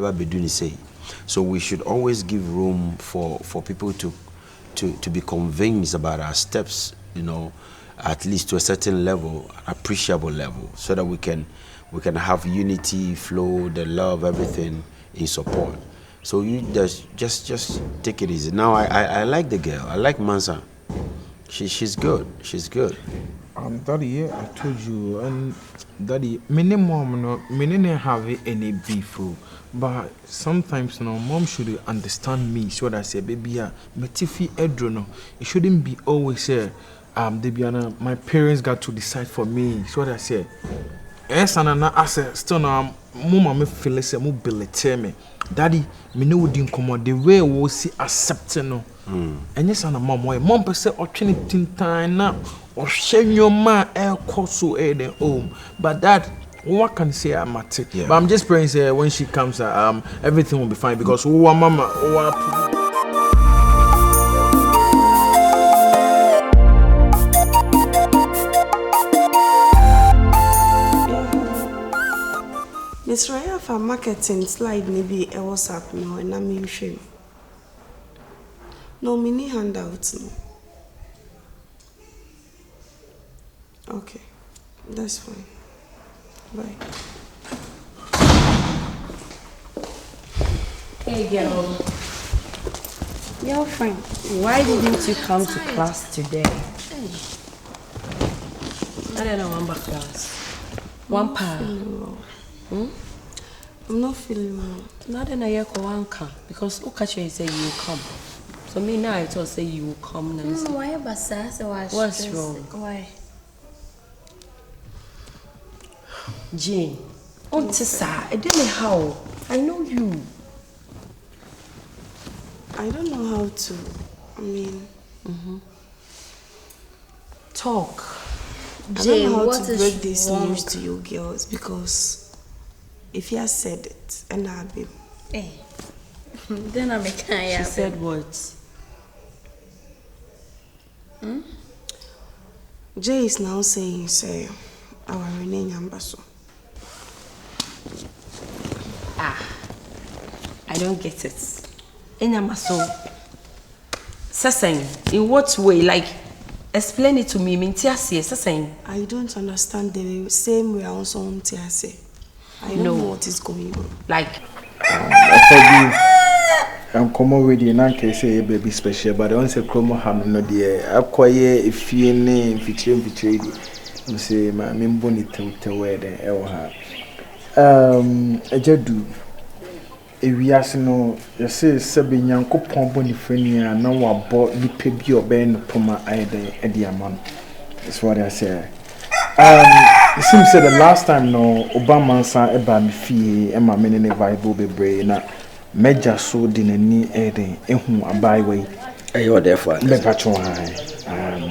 ever be doing say. So we should always give room for people to be convinced about our steps, you know, at least to a certain level, an appreciable level, so that we can have unity, flow, the love, everything in support. So you just take it easy. Now I like the girl. I like Mansa. She's good. She's good. Daddy, yeah, I told you, and Daddy, mom no, didn't have any beef, but sometimes, you know, mom should understand me. So that I say, baby, Metifi Edrono, it shouldn't be always Debiana, my parents got to decide for me. So that I say, yes, and I said, still now, mama me feel like mo belete me. Daddy, me no wouldn't come the way we see accepting no. And yes, and mom per se or trinity time now. Or share your man air so at home. But that what can say I'm at it. But I'm just praying say when she comes everything will be fine because mama Miss Raya for marketing slide maybe a WhatsApp no and I'm usually. No mini handouts no. Okay, that's fine. Bye. Hey girl. Your friend, why didn't you come to class today? I don't know, one back class. One pa. I'm not feeling well. Not in a year one come because Ukachi say you come. So me now I thought say you will come. Why Basa? So what's wrong? Why? Jane, on Tessa, I don't know how. I know you. I don't know how to. I mean, talk. Jane, I don't know how to break this news to you girls because if you have said it, and I'll be. Hey, then I make it. She said what? Jay is now saying, say, our rename Ambaso. I don't get it. Enyamaso. Saseng, in what way? Like, explain it to me. Mintiasi, Saseng. I don't understand the same way I also want to say. I don't know what is going on. Like, I'm coming with you now. Can say baby special, but I want to chromo ham no dear. Acquire if you name featuring. You say my memboni to wear the elha. A jadu. If we ask no, you say Sabin Yanko Pombo Nifrenia, no one bought the pebby or ben Poma either a diamond. That's what I say. It seems that the last time no Obama sa eba mi fee and my many Bible be brain major so dinner eden ehu abaiway. You're there for me patron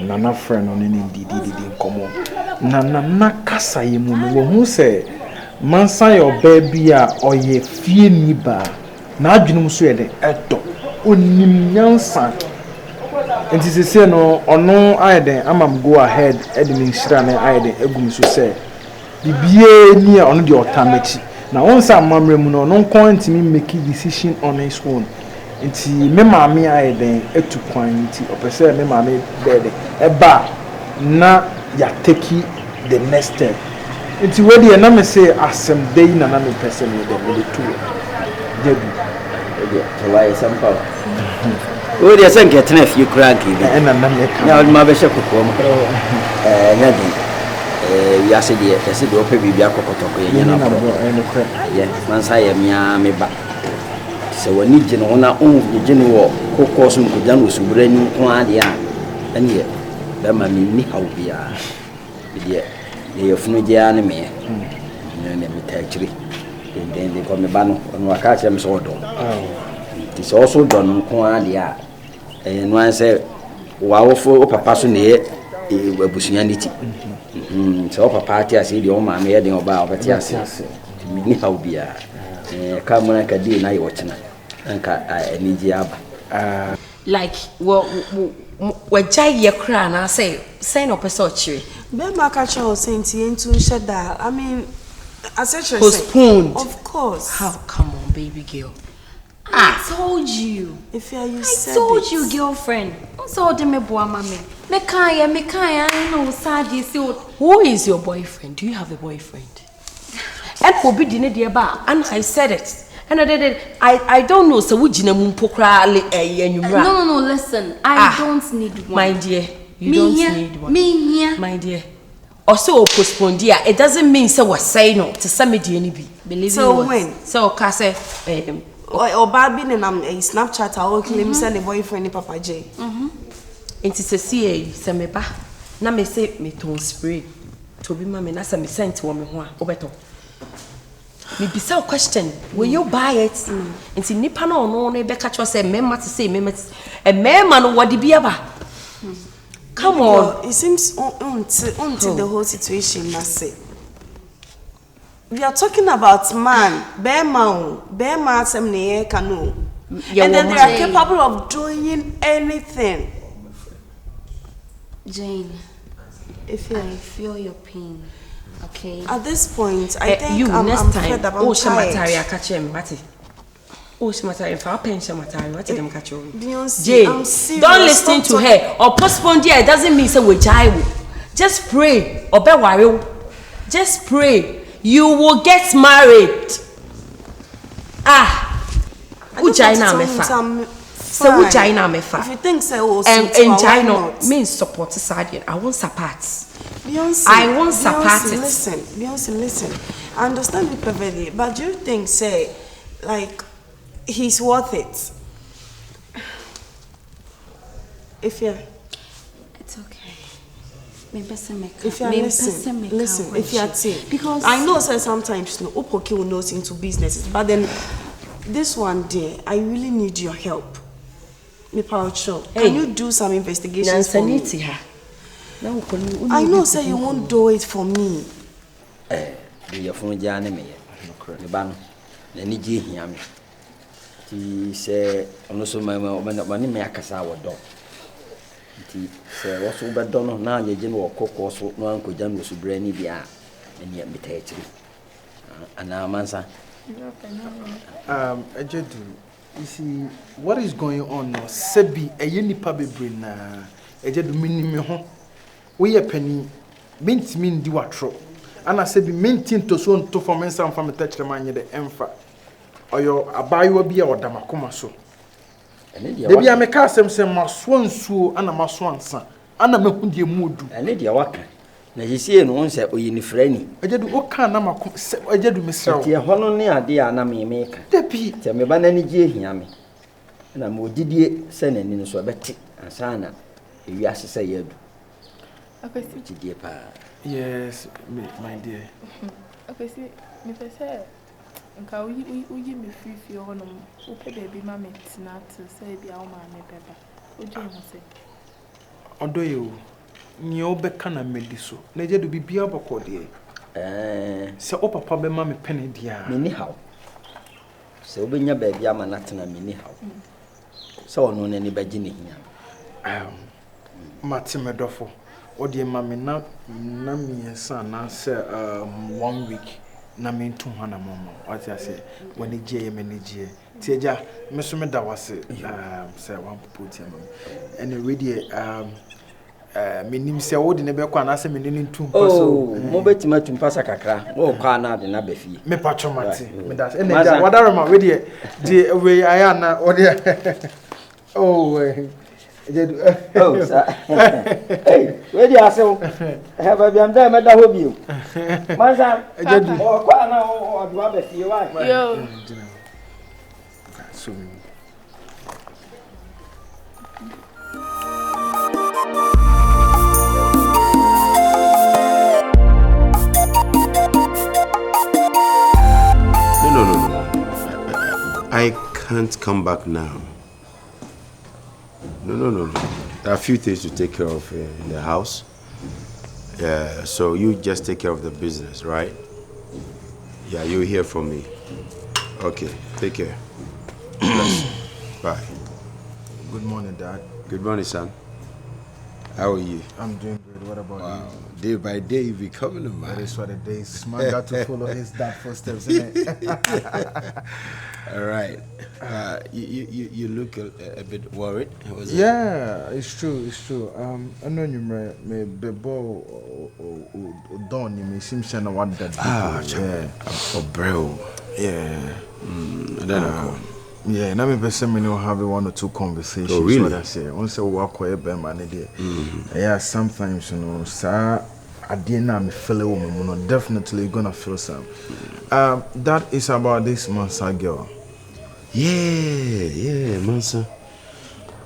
nana friend on any did come nana kasa yimu who say Mansa your baby or ye fee ni ba na adwunum so ye de eto onim nyansa enti se say no ono ayeden amam go ahead edin nshira na ayeden egum so say bibie ni ono de otamachi na onsa amamre mu no no ntimi make decision on his own enti me maame ayeden etu kwan enti opese me maame bede eba na ya take the next step. It's ready, and I say, as some day, and I'm a person with the two. Why some power? Oh, there's a get enough, you cranky, and I'm not my bishop. Yes, I said, open Bibiaco, yes, once I am me back. So when you know, on our own, general, who calls him to done with brain, and yet, that may mean how we are. They have no enemy. Actually, then they call me Bano and Wakacham Sodo. It is also done on Quadia. And one said, wow, for Papa Sunday, a Bushianity. So, Papa, I see the old man heading about, but yes, me how be a come like a day night watching. And I need the like, well, what jay your crown, I say no pesochi. Bema Kacha was saying to shed that. I mean, as such postponed. Of course. How come on? baby girl. I told you. If you I told you, girlfriend. Also, me boy, mommy. Me can't. I know sad you see. Who is your boyfriend? Do you have a boyfriend? And for be dinner dear ba, and I said it. And I did it. I don't know. So would you know No. Listen, I don't need one. My dear, you don't need one. Me here. My dear. Also postpone dear. It doesn't mean so what say no to some media be. Believe so when? So Kase or Barbie and I'm a Snapchat, I will claim send a boyfriend Papa J. Into see se me ba. Na me say me ton spray. To be mammy, na me sent to me ho obeto. Me bisa question, will you buy it? Nti nipa no be catch us say memma to say memma a memma no what be aba. Come on. It seems until the whole situation must say. We are talking about man, bear man, some near canoe. And then they are capable of doing anything. Jane, if I feel your pain, okay? At this point, I think you I'm next fed up. time. Oh, Shamatari, catch him, Matty. Oh, Shamatari, for pension, Matari, what did them catch you? Jane, don't listen to her or postpone dear. It doesn't mean so we just pray or be worried. Just pray. You will get married. Ujina mefa. So Ujina mefa. If you think so, and China means support side. I won't support. Beyonce, I won't support it. Listen. I understand it perfectly, but do you think, say, like, he's worth it? It's okay. Maybe if you listen, if you are saying, because I know say sometimes no Opoki will knows into businesses, but then this one day I really need your help. Can you do some investigations for me? I know say you won't do it for me. Your phone jane me. The ban na ni je hia me. Ti say ono so mani me akasa wodo. Ti say wo so be do no na anye je no kokko so no anko jan wo so brani bia eni ya metaachiri. Ana Mansa. Ejedu, you see what is going on now? Sebi nipa bebre na Ejedu minime ho. We penny mint min di watro. Ana sebi mintin to so nto for mensa mfa metachire manye de emfa. Oyo abayo bia odamakoma so. Debi ameka asem se maso nsuo ana maso ansa. Ana mahundie mudu. Ene dia waka. Na yisie no nse oyini frani. Ejedu oka na mako ejedu mesrawo. Tie hono ne ade a na me ka. Debi tie me ba na ni gie hia me. Na mo didie se na ni so beti ansa na ewi asese yadu. Okay, see. Yes, my dear. Okay, see, me say, nka uyi me free hono. Upe baby mama tina to say bi awo ma me beba. Oje mo say. Odo ye o. Ni obeka na mediso. Na je do bibia boko de. Se o papa be ma me pene dia. Me ni haw. Se obenya baby ama na tena me ni haw. Se ono na ni baji ni hia. Mati medofo. Odi mama na miensa na say 1 week na me ntu hana mama. What I say when je me ni je. Tieja me so me da wase say one put him. And already me nim say wo de ne be kwa na say me ni ntu mpa so. Mo betima tumpa sa kakra. Wo kwa na de na be fie. Me patcho mate. Me da say na wadare ma we de we aya na odi. Oh oh, sir. Hey, where do you ask? Have I been there? Made a hobby. Mansa, oh, quite now, or do I bet you? Yo. So. No. I can't come back now. No. There are a few things to take care of in the house. Yeah, so you just take care of the business, right? Yeah, you'll hear from me. Okay, take care. Bye. Good morning, Dad. Good morning, son. How are you? I'm doing good. What about Wow. Day by day, you becoming a man. That is what it is. Man got to follow his dad footsteps, isn't it? All right. You look a bit worried. Yeah, it's true. I know you may be ball done. You may seem to know what that. Bro. Yeah. I don't know. Yeah, now me person me know have 1 or 2 conversations. Oh, really? What I say. Once I walk away, be man there. Yeah, sometimes sir, I didn't me feel a woman. Definitely gonna feel some. That is about this Mansa girl. Yeah, Mansa.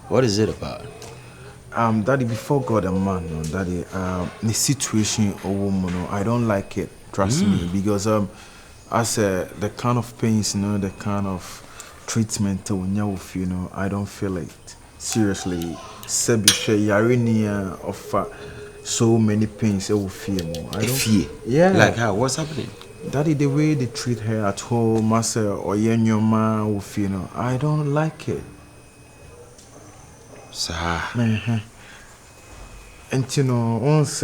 What is it about? Daddy, before God and man, no, Daddy, the situation of woman, no, I don't like it. Trust me, because as the kind of pains, the kind of treatment I don't feel it. Seriously, of so many pains I will feel. I don't fear. Yeah. Like how? What's happening? Daddy, the way they treat her at home, master or your man will feel. I don't like it. Sir. And once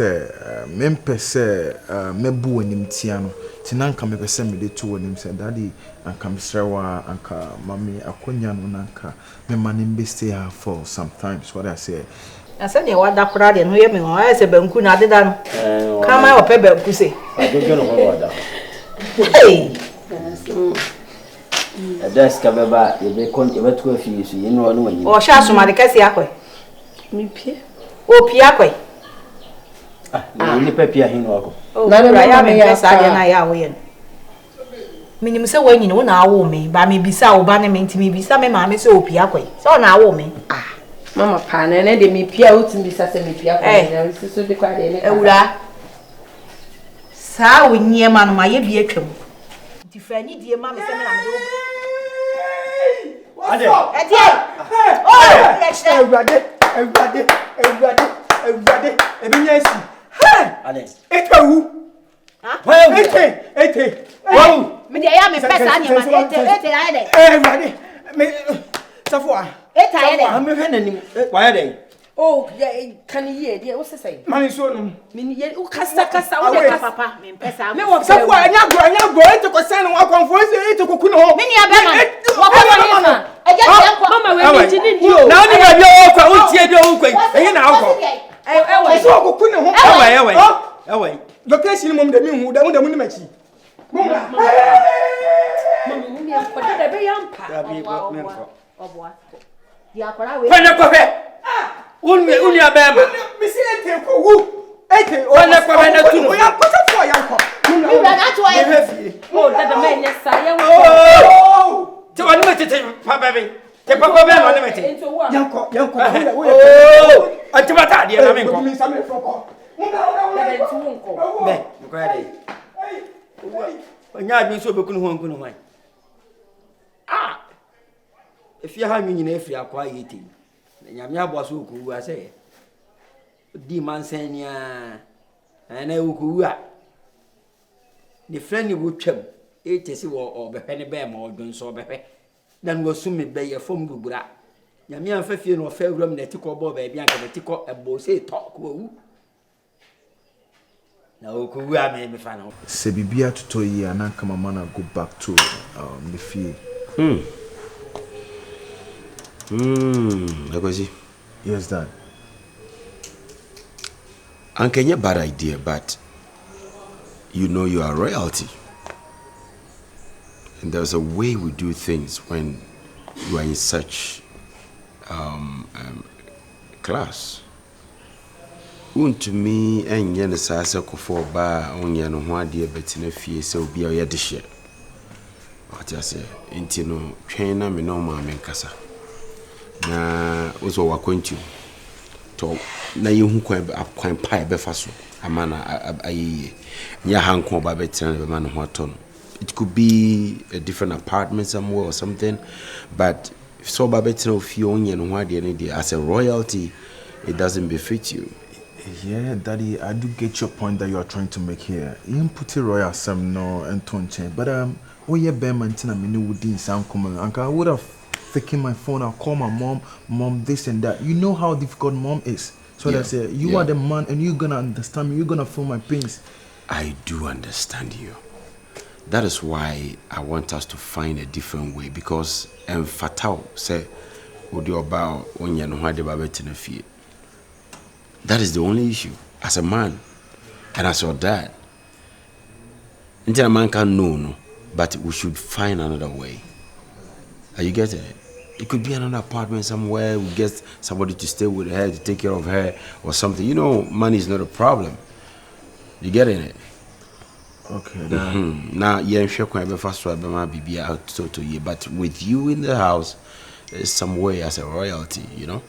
mempe say mebu onim tia no tinanka me pese me de to onim say daddy anka misrewa anka mami akonya no nanka me manim be stay here for sometimes what I say. I said you what that crowd no hear me I say banku na deda no come I ope banku say I don't know what that. Hey That's kabeba you be kon you be to afie so you know no o sha asoma de kase akwa Me pie. o pia akwa ni pepia hin wako na me ya me pesa de na ya wo ye minim se wanyi no na awo me ba me bisa wo ba ne me ntimi bisa me ma me se o pia akwa so na awo me Mama pa na de me pia utim bisa se me pia kwa na so de kwa de ne ewura sa wo nyie ma no ma ye bi atwam nti fa ni die ma me se me na me do ade everybody ebinya si ade etewu ete wow me de ya me pesa ni ma ete ya de everybody me safua ete ya de me hwe nanim wa ya de oh kan ye de wo sesai mani so no me ye o kasa wo de kasa papa me pesa me wo safua anya go ete ko sen wa konfo ete ko kuno ho me ni abema wo ko ni ma eje se ko mama we ni ni o na ni ba bi o kwa o tie bi o kwa eyi na akọ so ko kuno ho ewe location mom de mi hu da mu ni machi mama mi ko de be yampa oboa dia kwara we kwene kofe uni abema mi si ente ko wu ete kwene kofe na tunu o ya ko safua ya ko mi ra na to e hefi oh dada me nya sa ye wo ti wani metete pa bebe te papa be wani metete into wa yanko oh atibata de na me ko mi sa me foko dada into wonko be ko ya de onya bi so be kunu ho nkunu hwan efia ha nyina efiri akwa yeti nyame abo so ko wu ase di mansania na wu ko wu a ni friend ni wo twam etesi wo obehwe ne be ma odun so obehwe dan wo sumi be ye fom bubura nyame amfa fie no fa wuram na tiko bo ba bia nka tiko ebo se to ko wu na wo ko wu a me fa na Se bibia to yi ananka mama na go back to the fie. Agozi. Yes, Dad. Ankenya bad idea, but you know you are royalty. And there's a way we do things when you are in such class. To me, and yen is as a for bar on yan one dear betting a fee, so be a dish. What I say, intino, trainer me no mamma and casa. Na also wakwentu to na yehu kwan pie be faso amana ayi nya hanko ba betra be man ho aton. It could be a different apartment somewhere or something, but if so ba betra ofie onye no ho ade ne dey as a royalty it doesn't befit you. Yeah, Daddy, I do get your point that you are trying to make here. You put it royal some no and tone change, but oh yeah, Bearman tina me would in sound common. Uncle, I would have taken my phone, I'll call my mom, this and that. You know how difficult mom is. So that's it. You are the man, and you're gonna understand me. You're gonna feel my pains. I do understand you. That is why I want us to find a different way, because fatal say would you about when you know how the fear. That is the only issue. As a man and as your dad. Until a man can know, no, but we should find another way. Are you getting it? It could be another apartment somewhere. We get somebody to stay with her, to take care of her or something. You know, money is not a problem. You getting it? Okay. Now, yeah, sure, but with you in the house, there's some way as a royalty, you know?